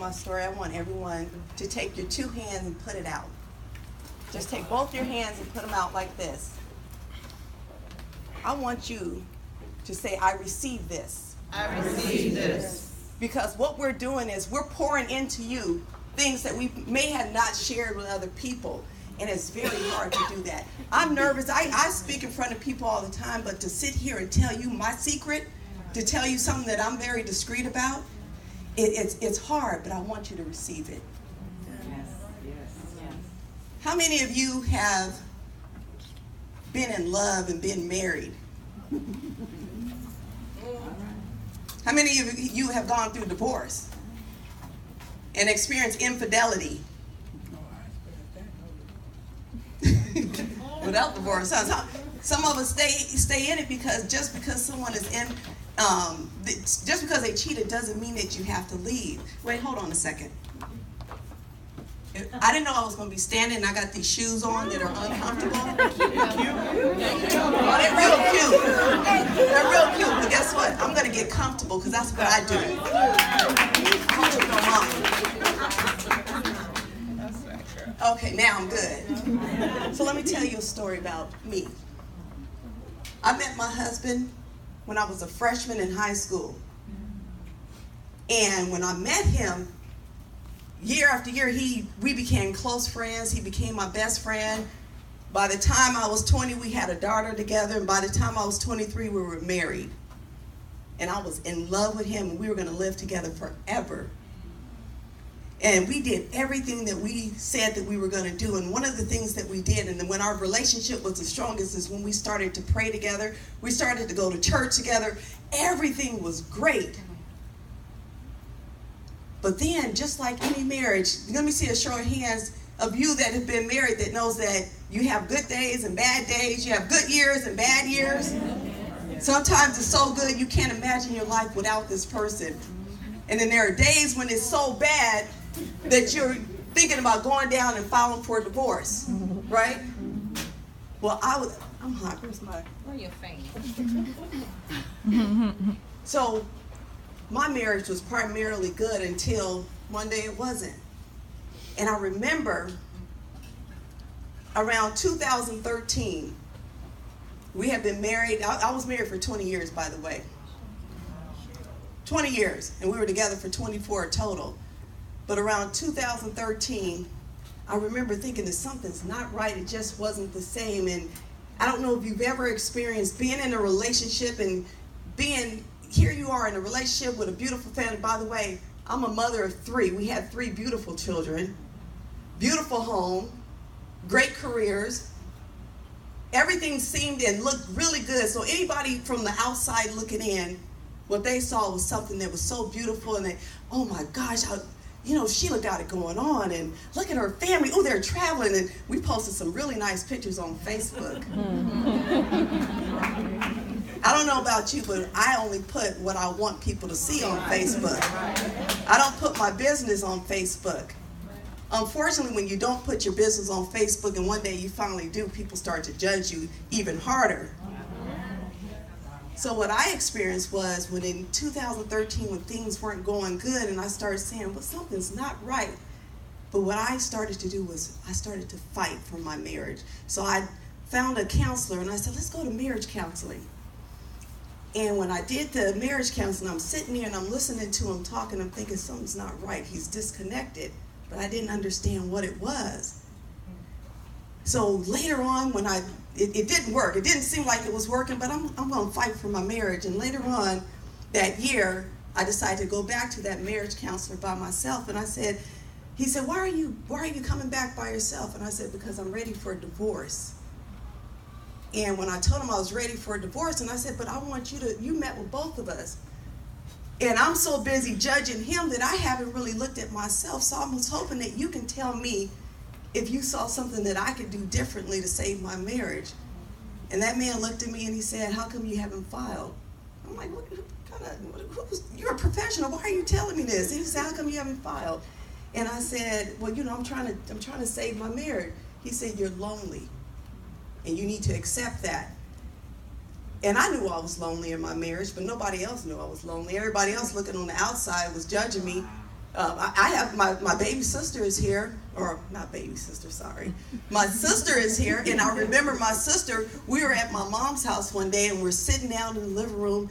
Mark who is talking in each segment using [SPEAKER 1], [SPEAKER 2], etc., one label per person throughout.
[SPEAKER 1] my story, I want everyone to take your two hands and put it out. Just take both your hands and put them out like this. I want you to say, I receive this.
[SPEAKER 2] I receive this.
[SPEAKER 1] Because what we're doing is we're pouring into you things that we may have not shared with other people. And it's very hard to do that. I'm nervous. I speak in front of people all the time, but to sit here and tell you my secret, to tell you something that I'm very discreet about, it's hard, but I want you to receive it. How many of you have been in love and been married? How many of you have gone through divorce and experienced infidelity? Without divorce, some of us stay in it because just because someone is in, just because they cheated doesn't mean that you have to leave. Wait, hold on a second. I didn't know I was going to be standing and I got these shoes on that are uncomfortable. Oh, they're real cute. They're real cute, but guess what? I'm going to get comfortable because that's what I do. I want you to know mine. Okay, now I'm good. So let me tell you a story about me. I met my husband when I was a freshman in high school. And when I met him, year after year, we became close friends. He became my best friend. By the time I was 20, we had a daughter together. And by the time I was 23, we were married. And I was in love with him, and we were going to live together forever. And we did everything that we said that we were going to do. And one of the things that we did, and when our relationship was the strongest, is when we started to pray together. We started to go to church together. Everything was great. But then, just like any marriage, let me see a show of hands of you that have been married that knows that you have good days and bad days. You have good years and bad years. Sometimes it's so good you can't imagine your life without this person. And then there are days when it's so bad that you're thinking about going down and filing for a divorce, right? Well, I'm hot.
[SPEAKER 2] Where your fan?
[SPEAKER 1] So my marriage was primarily good until one day it wasn't. And I remember around 2013, we had been married. I was married for 20 years, by the way. 20 years, and we were together for 24 total. But around 2013, I remember thinking that something's not right. It just wasn't the same. And I don't know if you've ever experienced being in a relationship and here you are in a relationship with a beautiful family. By the way, I'm a mother of 3. We had 3 beautiful children, beautiful home, great careers. Everything seemed and looked really good. So anybody from the outside looking in, what they saw was something that was so beautiful, and they, oh my gosh, Sheila got it going on, and look at her family. Oh, they're traveling, and we posted some really nice pictures on Facebook. I don't know about you, but I only put what I want people to see on Facebook. I don't put my business on Facebook. Unfortunately, when you don't put your business on Facebook and one day you finally do, people start to judge you even harder. So what I experienced was when in 2013, when things weren't going good, and I started saying, well, something's not right. But what I started to do was I started to fight for my marriage. So I found a counselor, and I said, let's go to marriage counseling. And when I did the marriage counseling, I'm sitting there and I'm listening to him talking. I'm thinking something's not right. He's disconnected. But I didn't understand what it was. So later on, when it didn't work. It didn't seem like it was working, but I'm going to fight for my marriage. And later on that year, I decided to go back to that marriage counselor by myself. And he said, why are you coming back by yourself? And I said, because I'm ready for a divorce. And when I told him I was ready for a divorce, and I said, but I want you met with both of us. And I'm so busy judging him that I haven't really looked at myself. So I was hoping that you can tell me if you saw something that I could do differently to save my marriage. And that man looked at me and he said, how come you haven't filed? I'm like, you're a professional. Why are you telling me this? And he said, how come you haven't filed? And I said, well, I'm trying to save my marriage. He said, you're lonely, and you need to accept that. And I knew I was lonely in my marriage, but nobody else knew I was lonely. Everybody else looking on the outside was judging me I have my baby sister is here, or not baby sister, sorry. My sister is here, and I remember my sister, we were at my mom's house one day, and we're sitting down in the living room,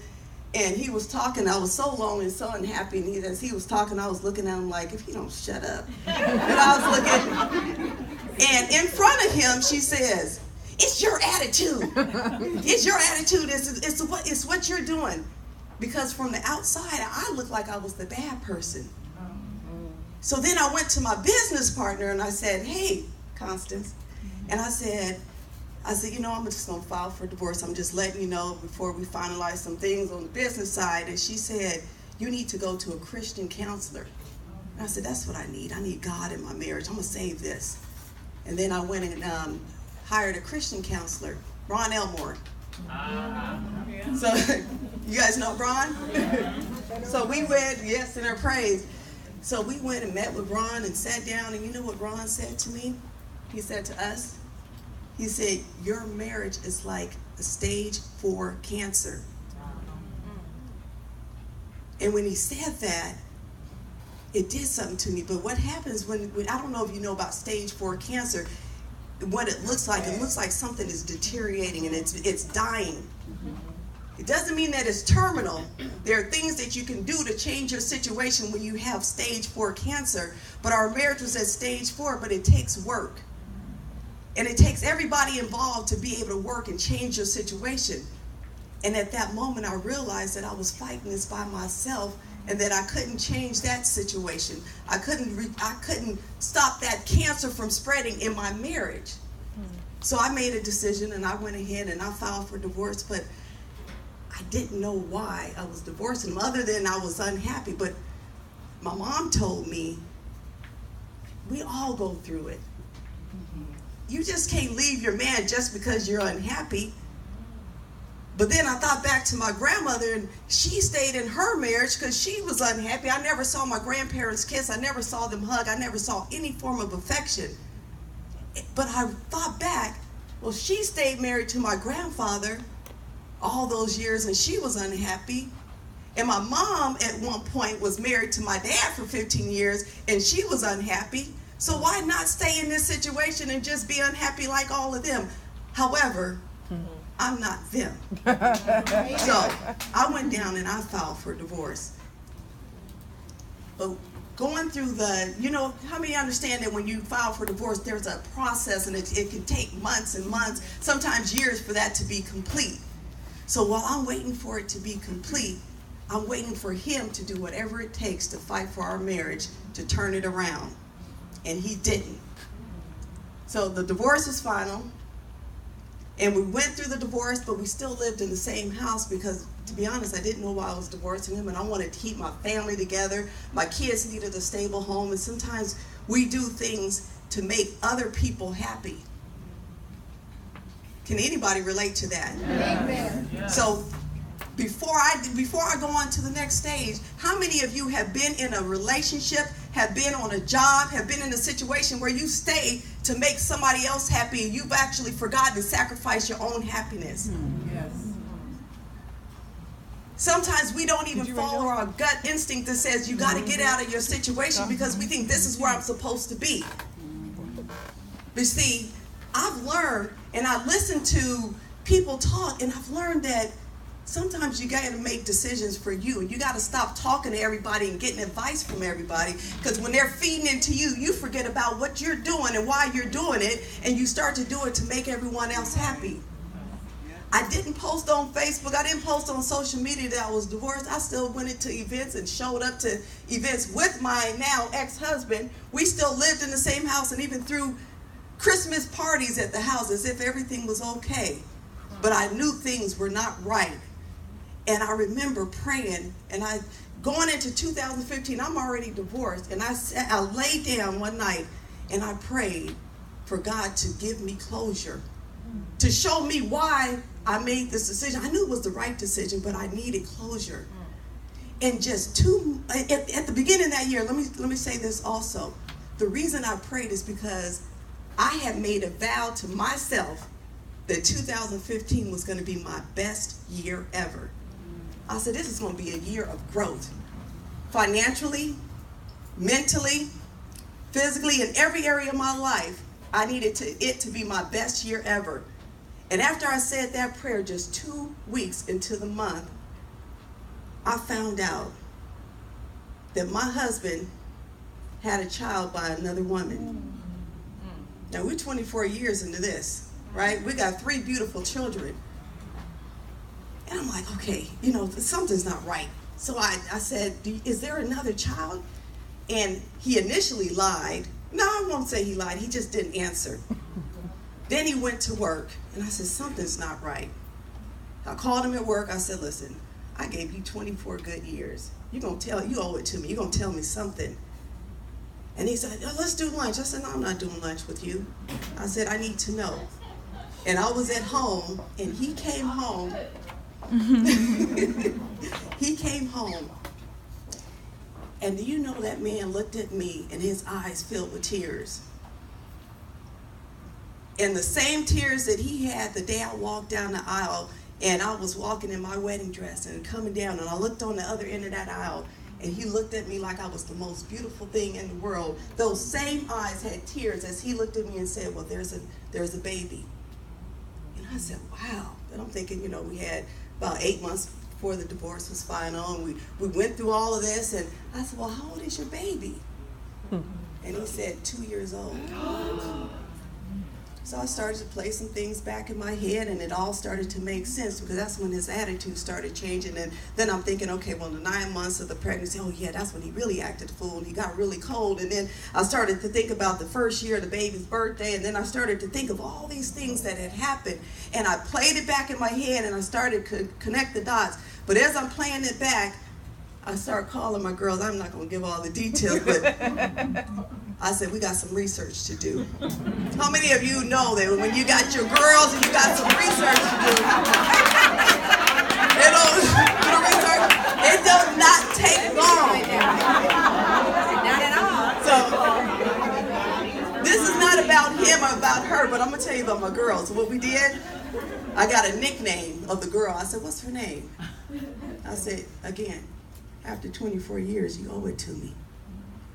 [SPEAKER 1] and he was talking. I was so lonely and so unhappy, and as he was talking, I was looking at him like, if you don't shut up. And I was looking, and in front of him, she says, it's your attitude. It's your attitude. It's what you're doing. Because from the outside, I looked like I was the bad person. So then I went to my business partner and I said, hey, Constance. And I said, you know, I'm just going to file for divorce. I'm just letting you know before we finalize some things on the business side. And she said, you need to go to a Christian counselor. And I said, that's what I need. I need God in my marriage. I'm going to save this. And then I went and hired a Christian counselor, Ron Elmore. So you guys know Ron? So we went, yes, in her praise. So we went and met with Ron and sat down, and you know what Ron said to me? He said to us, he said, your marriage is like a stage 4 cancer. And when he said that, it did something to me. But what happens when I don't know if you know about stage 4 cancer, what it looks like something is deteriorating and it's dying. It doesn't mean that it's terminal. There are things that you can do to change your situation when you have stage 4 cancer. But our marriage was at stage 4, but it takes work. And it takes everybody involved to be able to work and change your situation. And at that moment, I realized that I was fighting this by myself and that I couldn't change that situation. I couldn't stop that cancer from spreading in my marriage. So I made a decision and I went ahead and I filed for divorce, but I didn't know why I was divorcing him other than I was unhappy. But my mom told me, we all go through it. You just can't leave your man just because you're unhappy. But then I thought back to my grandmother, and she stayed in her marriage because she was unhappy. I never saw my grandparents kiss. I never saw them hug. I never saw any form of affection. But I thought back, well, she stayed married to my grandfather all those years, and she was unhappy. And my mom at one point was married to my dad for 15 years, and she was unhappy. So why not stay in this situation and just be unhappy like all of them? However, I'm not them. So I went down and I filed for divorce. But going through how many understand that when you file for divorce, there's a process and it can take months and months, sometimes years for that to be complete. So while I'm waiting for it to be complete, I'm waiting for him to do whatever it takes to fight for our marriage, to turn it around. And he didn't. So the divorce is final. And we went through the divorce, but we still lived in the same house because, to be honest, I didn't know why I was divorcing him, and I wanted to keep my family together. My kids needed a stable home, and sometimes we do things to make other people happy. Can anybody relate to that?
[SPEAKER 2] Amen.
[SPEAKER 1] Yeah. So before I go on to the next stage, how many of you have been in a relationship, have been on a job, have been in a situation where you stay to make somebody else happy and you've actually forgotten to sacrifice your own happiness?
[SPEAKER 3] Yes.
[SPEAKER 1] Sometimes we don't even follow our gut instinct that says you got to get out of your situation because we think this is where I'm supposed to be. But see, I've learned, and I listen to people talk, and I've learned that sometimes you got to make decisions for you, and you got to stop talking to everybody and getting advice from everybody, because when they're feeding into you, you forget about what you're doing and why you're doing it, and you start to do it to make everyone else happy. I didn't post on Facebook, I didn't post on social media that I was divorced. I still went into events and showed up to events with my now ex-husband. We still lived in the same house and even threw Christmas parties at the house as if everything was okay. But I knew things were not right. And I remember praying, and going into 2015, I'm already divorced, and I laid down one night and I prayed for God to give me closure, to show me why I made this decision. I knew it was the right decision, but I needed closure. And just at the beginning of that year, let me say this also. The reason I prayed is because I had made a vow to myself that 2015 was going to be my best year ever. I said, this is going to be a year of growth. Financially, mentally, physically, in every area of my life. I needed it to be my best year ever. And after I said that prayer, just 2 weeks into the month, I found out that my husband had a child by another woman. Now, we're 24 years into this, right? We got 3 beautiful children. And I'm like, okay, something's not right. So I said, is there another child? And he initially lied. No, I won't say he lied. He just didn't answer. Then he went to work, and I said, something's not right. I called him at work. I said, listen, I gave you 24 good years. You owe it to me. You're going to tell me something. And he said, let's do lunch. I said, no, I'm not doing lunch with you. I said, I need to know. And I was at home, and he came home. He came home. And do you know that man looked at me, and his eyes filled with tears? And the same tears that he had the day I walked down the aisle, and I was walking in my wedding dress and coming down, and I looked on the other end of that aisle, and he looked at me like I was the most beautiful thing in the world. Those same eyes had tears as he looked at me and said, well, there's a baby. And I said, wow. And I'm thinking, we had about 8 months before the divorce was final, and we went through all of this, and I said, well, how old is your baby? And he said, 2 years old. So I started to play some things back in my head, and it all started to make sense, because that's when his attitude started changing. And then I'm thinking, okay, well, the 9 months of the pregnancy, oh yeah, that's when he really acted a fool, and he got really cold. And then I started to think about the first year of the baby's birthday, and then I started to think of all these things that had happened. And I played it back in my head, and I started to connect the dots. But as I'm playing it back, I started calling my girls. I'm not going to give all the details, but I said, we got some research to do. How many of you know that when you got your girls and you got some research to do, it does not take long.
[SPEAKER 2] Not at all.
[SPEAKER 1] So this is not about him or about her, but I'm going to tell you about my girls. So what we did, I got a nickname of the girl. I said, what's her name? I said, again, after 24 years, you owe it to me.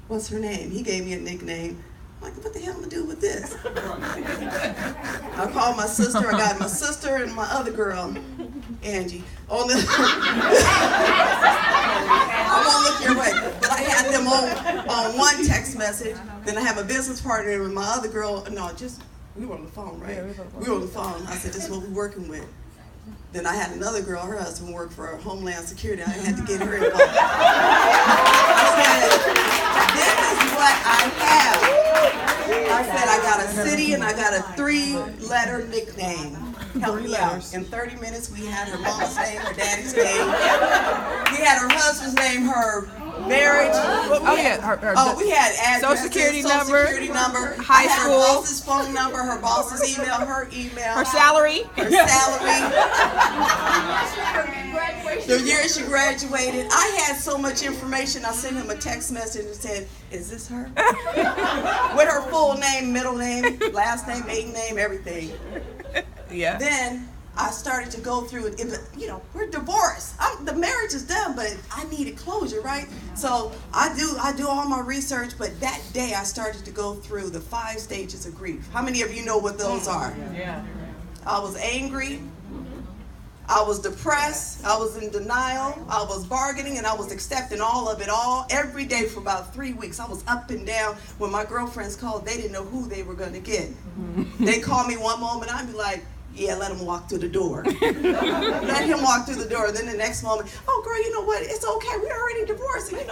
[SPEAKER 1] What's her name? He gave me a nickname. I'm like, what the hell am I going to do with this? I called my sister. I got my sister and my other girl, Angie. I'm going to look your way. But I had them on one text message. Then I have a business partner with my other girl. No, we were on the phone, right? We were on the phone. I said, this is what we're working with. Then I had another girl, her husband worked for Homeland Security. I had to get her involved. I said, this is what I have. I said, I got a city and I got a 3-letter nickname. Help me out. In 30 minutes, we had her mama's name, her daddy's name. We had her husband's name, her marriage. We had addresses,
[SPEAKER 3] Social security number,
[SPEAKER 1] I
[SPEAKER 3] high
[SPEAKER 1] had
[SPEAKER 3] school,
[SPEAKER 1] her boss's phone number, her boss's email, her email,
[SPEAKER 3] her salary,
[SPEAKER 1] the year she graduated. I had so much information. I sent him a text message and said, "Is this her?" With her full name, middle name, last name, maiden name, everything.
[SPEAKER 3] Yeah.
[SPEAKER 1] Then I started to go through it. We're divorced. The marriage is done, but I needed closure, right? So I do all my research, but that day I started to go through the 5 stages of grief. How many of you know what those are?
[SPEAKER 3] Yeah.
[SPEAKER 1] I was angry. I was depressed. I was in denial. I was bargaining, and I was accepting all of it every day for about 3 weeks. I was up and down. When my girlfriends called, they didn't know who they were going to get. They called me one moment, I'd be like, yeah, let him walk through the door. Let him walk through the door. And then the next moment, oh, girl, you know what? It's okay. We're already divorced. And,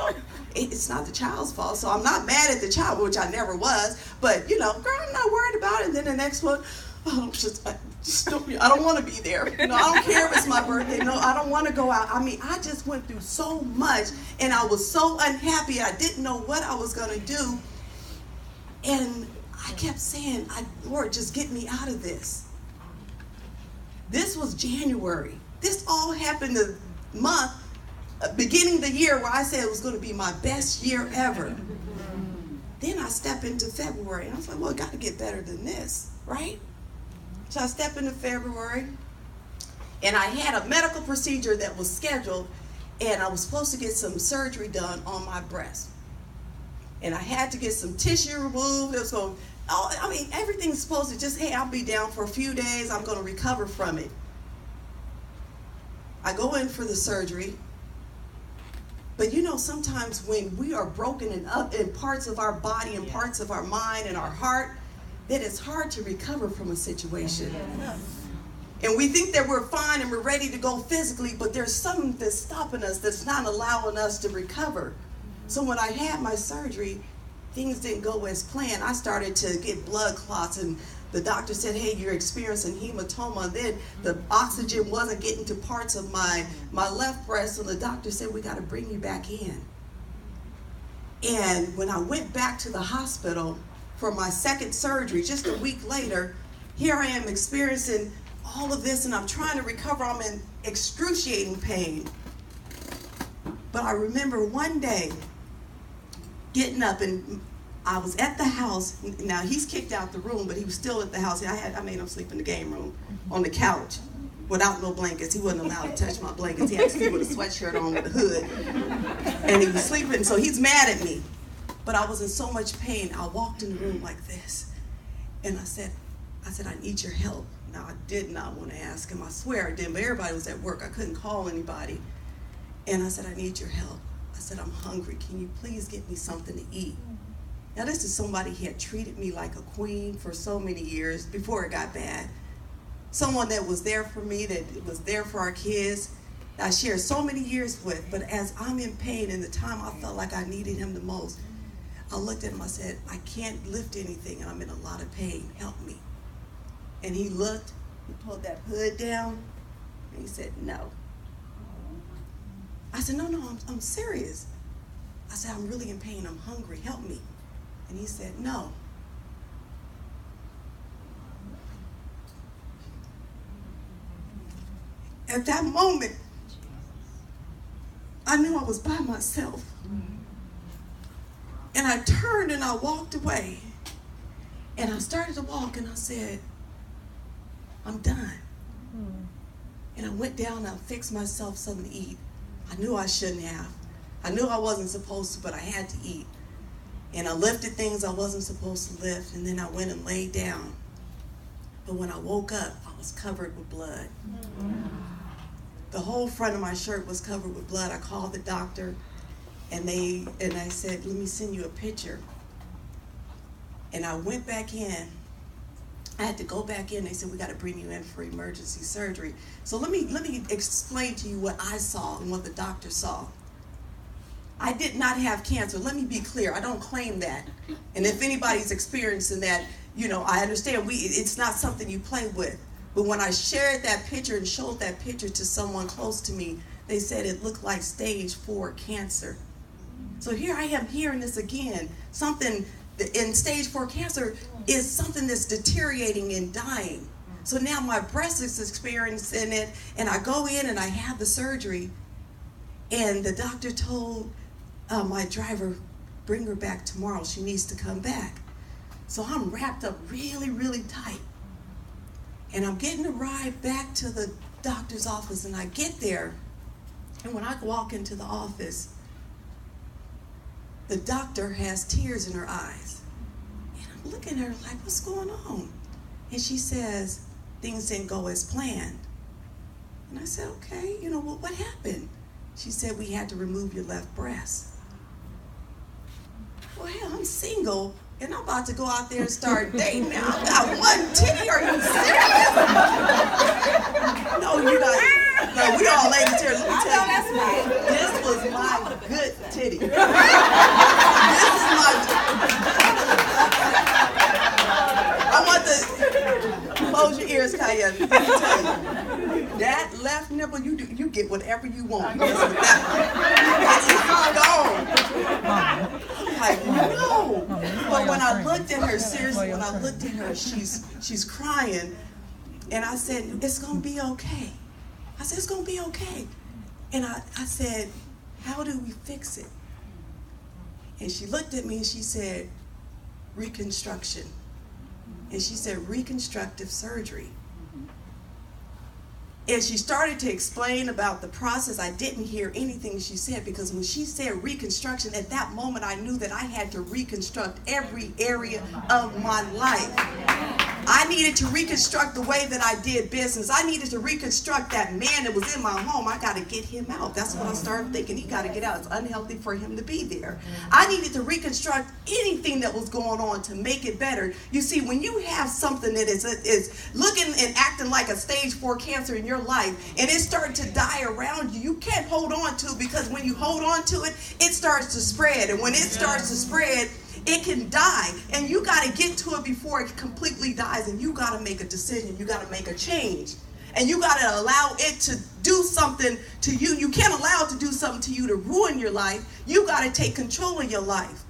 [SPEAKER 1] it's not the child's fault. So I'm not mad at the child, which I never was. But, girl, I'm not worried about it. And then the next one, I don't want to be there. I don't care if it's my birthday. No, I don't want to go out. I mean, I just went through so much, and I was so unhappy. I didn't know what I was going to do. And I kept saying, Lord, just get me out of this. This was January. This all happened the month, beginning of the year, where I said it was going to be my best year ever. Then I step into February, and I was like, well, it got to get better than this, right? So I step into February, and I had a medical procedure that was scheduled, and I was supposed to get some surgery done on my breast. And I had to get some tissue removed. It was going, everything's supposed to just, hey, I'll be down for a few days. I'm going to recover from it. I go in for the surgery. But sometimes when we are broken up in parts of our body and parts of our mind and our heart, then it's hard to recover from a situation. And we think that we're fine and we're ready to go physically, but there's something that's stopping us, that's not allowing us to recover. So when I had my surgery, things didn't go as planned. I started to get blood clots, and the doctor said, hey, you're experiencing hematoma. And then the oxygen wasn't getting to parts of my left breast, so the doctor said, we got to bring you back in. And when I went back to the hospital for my second surgery, just a week later, here I am experiencing all of this, and I'm trying to recover. I'm in excruciating pain. But I remember one day getting up, and I was at the house. Now, he's kicked out the room, but he was still at the house. I made him sleep in the game room on the couch without no blankets. He wasn't allowed to touch my blankets. He had to sleep with a sweatshirt on with a hood. And he was sleeping, so he's mad at me. But I was in so much pain. I walked in the room like this, and I said, I need your help. Now, I did not want to ask him. I swear I didn't, but everybody was at work. I couldn't call anybody. And I said, I need your help. I said, I'm hungry. Can you please get me something to eat? Now, this is somebody who had treated me like a queen for so many years before it got bad. Someone that was there for me, that was there for our kids, that I shared so many years with. But as I'm in pain, and the time I felt like I needed him the most, I looked at him, I said, I can't lift anything, and I'm in a lot of pain. Help me. And he looked, he pulled that hood down, and he said, no. I said, no, I'm serious. I said, I'm really in pain, I'm hungry, help me. And he said, no. At that moment, I knew I was by myself. And I turned and I walked away. And I started to walk, and I said, I'm done. And I went down and I fixed myself something to eat. I knew I shouldn't have. I knew I wasn't supposed to, but I had to eat. And I lifted things I wasn't supposed to lift, and then I went and laid down. But when I woke up, I was covered with blood. The whole front of my shirt was covered with blood. I called the doctor, and I said, let me send you a picture. And I went back in. I had to go back in. They said, we got to bring you in for emergency surgery. So let me explain to you what I saw and what the doctor saw. I did not have cancer. Let me be clear. I don't claim that. And if anybody's experiencing that, I understand it's not something you play with. But when I shared that picture and showed that picture to someone close to me, they said it looked like stage 4 cancer. So here I am hearing this again. Something in stage 4 cancer is something that's deteriorating and dying. So now my breast is experiencing it, and I go in and I have the surgery, and the doctor told my driver, bring her back tomorrow. She needs to come back. So I'm wrapped up really, really tight. And I'm getting a ride back to the doctor's office, and I get there, and when I walk into the office, the doctor has tears in her eyes. And I'm looking at her like, what's going on? And she says, things didn't go as planned. And I said, okay, what happened? She said, we had to remove your left breast. Well, hell, I'm single, and I'm about to go out there and start dating. Now, I've got one titty. Are you serious? No, you're not. No, we all ladies here. Let me tell you, this was my good titty. This is my. I want to close your ears, Kaya. Let me tell you, that left nipple, you get whatever you want. It's gone. I'm like, no. But when I looked at her, seriously, when I looked at her, she's crying, and I said, it's gonna be okay. I said, it's gonna be okay. And I said, how do we fix it? And she looked at me and she said, reconstruction. And she said, reconstructive surgery. And she started to explain about the process. I didn't hear anything she said, because when she said reconstruction, at that moment I knew that I had to reconstruct every area of my life. I needed to reconstruct the way that I did business. I needed to reconstruct that man that was in my home. I got to get him out. That's what I started thinking. He got to get out. It's unhealthy for him to be there. I needed to reconstruct anything that was going on to make it better. You see, when you have something that is looking and acting like a stage 4 cancer in your life, and it's starting to die around you, you can't hold on to it, because when you hold on to it, it starts to spread. And when it starts to spread, it can die, and you got to get to it before it completely dies, and you got to make a decision. You got to make a change, and you got to allow it to do something to you. You can't allow it to do something to you to ruin your life. You got to take control of your life.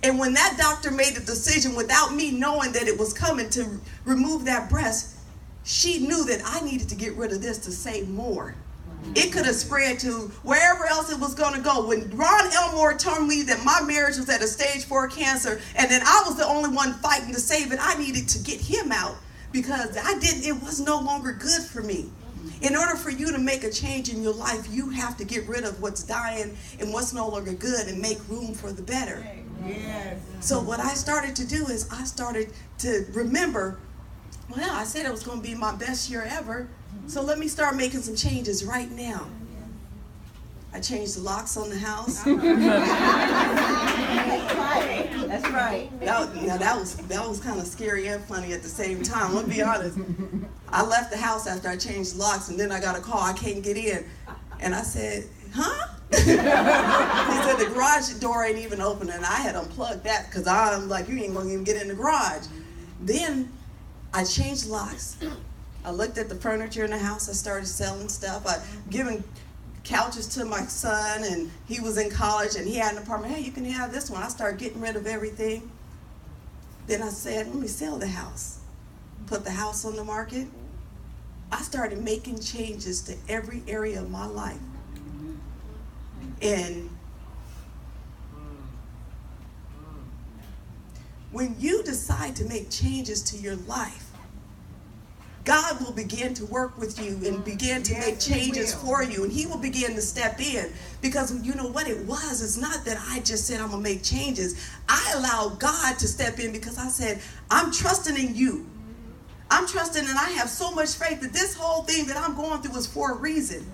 [SPEAKER 1] And when that doctor made the decision without me knowing that it was coming to remove that breast, she knew that I needed to get rid of this to save more. It could have spread to wherever else it was going to go. When Ron Elmore told me that my marriage was at a stage 4 cancer, and that I was the only one fighting to save it, I needed to get him out, because it was no longer good for me. In order for you to make a change in your life, you have to get rid of what's dying and what's no longer good, and make room for the better. Yes. So what I started to do is I started to remember, well, I said it was going to be my best year ever. So let me start making some changes right now. I changed the locks on the house.
[SPEAKER 2] That's right.
[SPEAKER 1] That was kind of scary and funny at the same time. Let's be honest. I left the house after I changed the locks, and then I got a call. I can't get in. And I said, huh? He said the garage door ain't even open, and I had unplugged that, because I'm like, you ain't going to even get in the garage. Then I changed locks. I looked at the furniture in the house. I started selling stuff. I given couches to my son, and he was in college, and he had an apartment. Hey, you can have this one. I started getting rid of everything. Then I said, let me sell the house. Put the house on the market. I started making changes to every area of my life. And when you decide to make changes to your life, God will begin to work with you and begin to make changes for you, and he will begin to step in. Because you know what it was? It's not that I just said I'm going to make changes. I allowed God to step in, because I said, I'm trusting in you. I'm trusting, and I have so much faith that this whole thing that I'm going through is for a reason.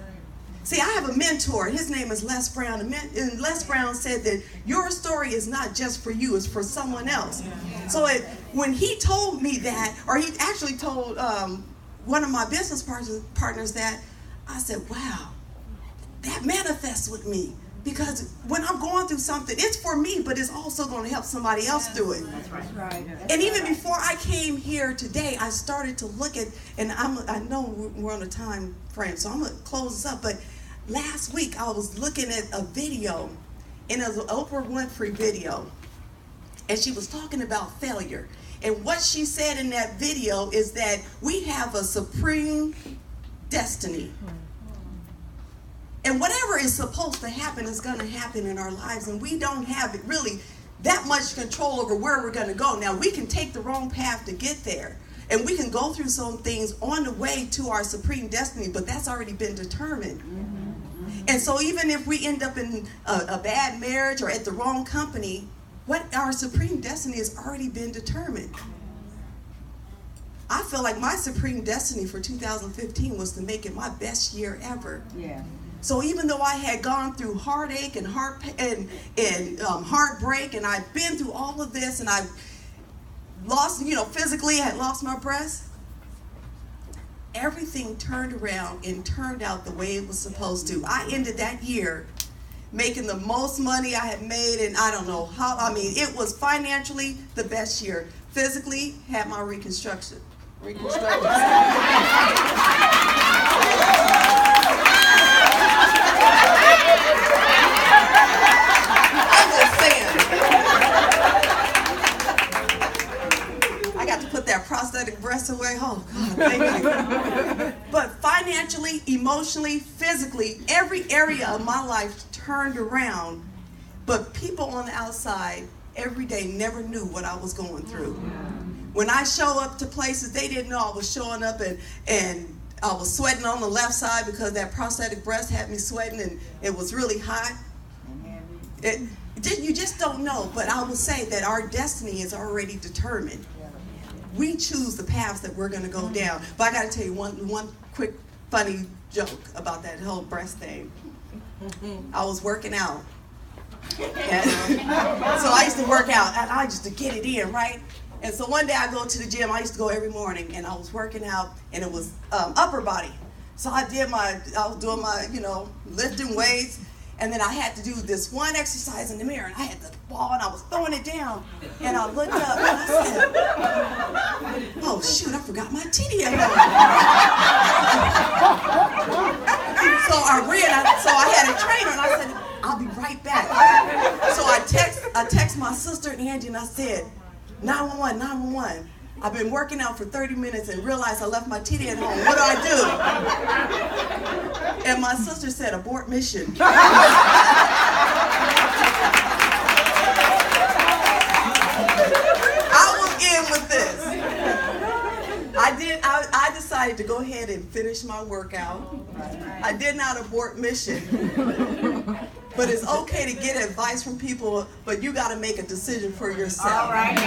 [SPEAKER 1] See, I have a mentor. His name is Les Brown. And Les Brown said that your story is not just for you, it's for someone else. So when he told me that, or he actually told one of my business partners that, I said, wow, that manifests with me. Because when I'm going through something, it's for me, but it's also going to help somebody else through it.
[SPEAKER 2] That's right.
[SPEAKER 1] And even before I came here today, I started to look at, and I know we're on a time frame, so I'm going to close this up. But last week, I was looking at a video, and it was an Oprah Winfrey video. And she was talking about failure. And what she said in that video is that we have a supreme destiny. And whatever is supposed to happen is going to happen in our lives. And we don't have really that much control over where we're going to go. Now, we can take the wrong path to get there. And we can go through some things on the way to our supreme destiny, but that's already been determined. And so even if we end up in a bad marriage or at the wrong company, what our supreme destiny has already been determined. I feel like my supreme destiny for 2015 was to make it my best year ever.
[SPEAKER 2] Yeah.
[SPEAKER 1] So even though I had gone through heartache and heartbreak, and I've been through all of this, and I've lost, physically I had lost my breast, everything turned around and turned out the way it was supposed to. I ended that year making the most money I had made, and I don't know how, it was financially the best year. Physically, had my reconstruction. I'm just saying. I got to put that prosthetic breast away. Oh, God, thank you. But financially, emotionally, physically, every area of my life turned around. But people on the outside every day never knew what I was going through. When I show up to places, they didn't know I was showing up, and I was sweating on the left side because that prosthetic breast had me sweating, and it was really hot. You just don't know, but I will say that our destiny is already determined. We choose the paths that we're going to go down. But I got to tell you one quick funny joke about that whole breast thing. I was working out. And, so I used to work out, and I used to get it in, right? And so one day I go to the gym. I used to go every morning, and I was working out, and it was upper body. So I was doing my, lifting weights, and then I had to do this one exercise in the mirror, and I had the ball, and I was throwing it down, and I looked up, and I said, "Oh shoot, I forgot my TD at home." So I ran, so I had a trainer, and I said, "I'll be right back." So I text my sister Angie, and I said, 911, 911. I've been working out for 30 minutes and realized I left my TD at home. What do I do? And my sister said, "Abort mission." I will end with this. I decided to go ahead and finish my workout. I did not abort mission. But it's okay to get advice from people, but you got to make a decision for yourself.
[SPEAKER 2] All right.